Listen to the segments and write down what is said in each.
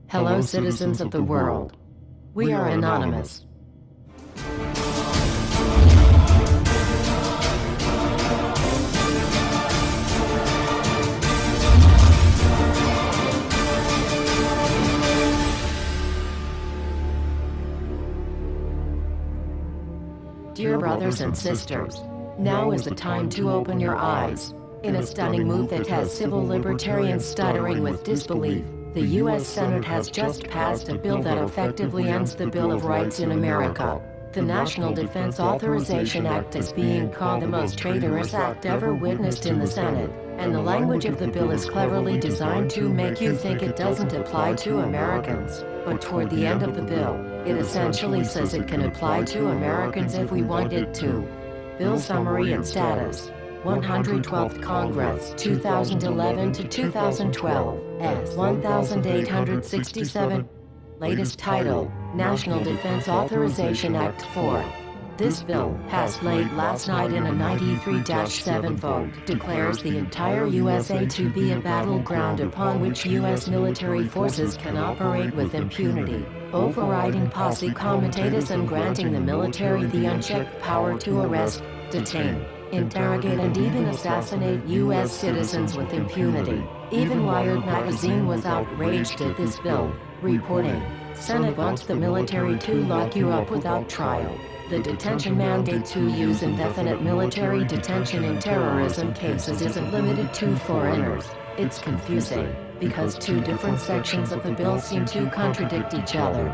Hello, citizens of the world. We are anonymous. Dear brothers and sisters, now is the time to open your eyes. In a stunning move that has civil libertarians stuttering with disbelief, the U.S. Senate has just passed a bill that effectively ends the Bill of Rights in America. The National Defense Authorization Act is being called the most traitorous act ever witnessed in the Senate, and the language of the bill is cleverly designed to make you think it doesn't apply to Americans. But toward the end of the bill, it essentially says it can apply to Americans if we want it to. Bill summary and status. 112th Congress, 2011 to 2012, S. 1867. Latest title, National Defense Authorization Act 4. This bill, passed late last night in a 93-7 vote, declares the entire USA to be a battleground upon which U.S. military forces can operate with impunity, overriding Posse Comitatus and granting the military the unchecked power to arrest, detain, interrogate and even assassinate U.S. citizens with impunity. Even Wired magazine was outraged at this bill, reporting, "Senate wants the military to lock you up without trial. The detention mandate to use indefinite military detention in terrorism cases isn't limited to foreigners." It's confusing, because two different sections of the bill seem to contradict each other.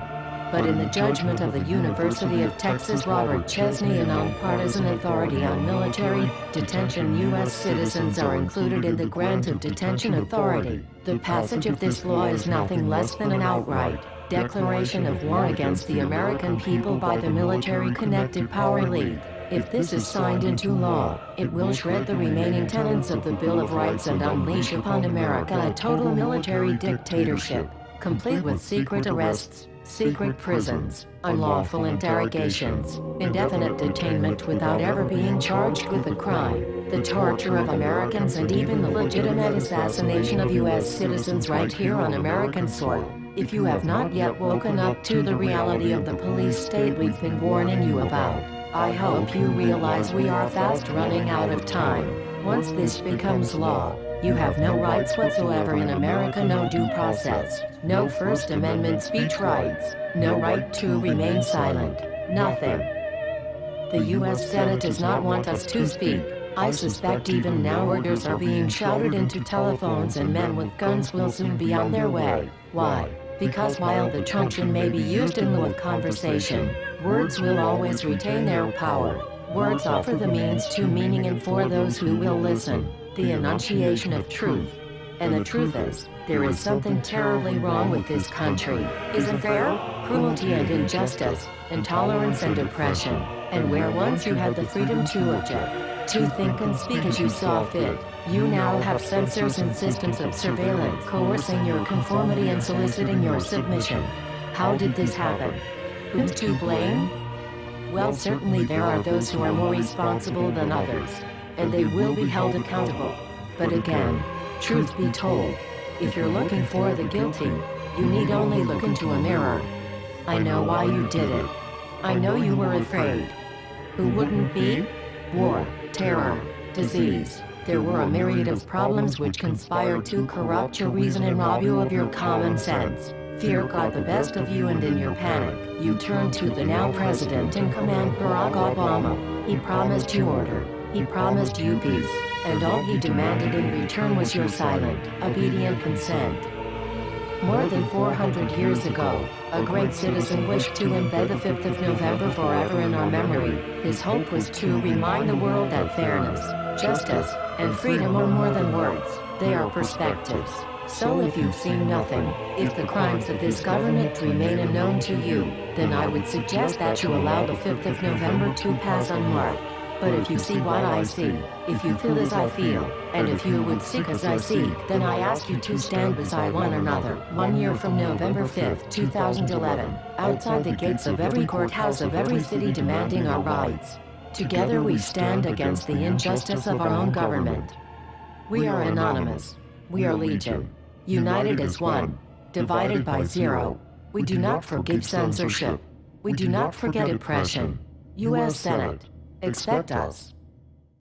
But in the judgment of the University of Texas Robert Chesney, a nonpartisan authority on military detention, U.S. citizens are included in the grant of detention authority. The passage of this law is nothing less than an outright declaration of war against the American people by the military-connected power elite. If this is signed into law, it will shred the remaining tenets of the Bill of Rights and unleash upon America a total military dictatorship, complete with secret arrests, secret prisons, unlawful interrogations, indefinite detainment without ever being charged with a crime, the torture of Americans and even the legitimate assassination of U.S. citizens right here on American soil. If you have not yet woken up to the reality of the police state we've been warning you about, I hope you realize we are fast running out of time. Once this becomes law, you have no rights whatsoever in America, no due process, no First Amendment speech rights, no right to remain silent, nothing. The U.S. Senate does not want us to speak. I suspect even now orders are being shouted into telephones and men with guns will soon be on their way. Why? Because while the truncheon may be used in lieu of conversation, words will always retain their power. Words offer the means to meaning, and for those who will listen, the enunciation of truth. And the truth is, there is something terribly wrong with this country, isn't there? Cruelty and injustice, intolerance and oppression. And where once you had the freedom to object, to think and speak as you saw fit, you now have censors and systems of surveillance coercing your conformity and soliciting your submission. How did this happen? Who's to blame? Well, certainly there are those who are more responsible than others, and they will be held accountable. But again, truth be told, if you're looking for the guilty, you need only look into a mirror. I know why you did it. I know you were afraid. Who wouldn't be? War, terror, disease. There were a myriad of problems which conspired to corrupt your reason and rob you of your common sense. Fear got the best of you, and in your panic, you turned to the now president in command, Barack Obama. He promised you order. He promised you peace. And all he demanded in return was your silent, obedient consent. More than 400 years ago, a great citizen wished to embed the 5th of November forever in our memory. His hope was to remind the world that fairness, justice, and freedom are more than words, they are perspectives. So if you've seen nothing, if the crimes of this government remain unknown to you, then I would suggest that you allow the 5th of November to pass unmarked. But if you see what I see, if you feel as I feel, and if you would seek as I seek, then I ask you to stand beside one another, 1 year from November 5th, 2011, outside the gates of every courthouse of every city demanding our rights. Together we stand against the injustice of our own government. We are anonymous. We are legion. United as one. divided by 0. We do not forgive censorship. We do not forget oppression. U.S. Senate. Expect us.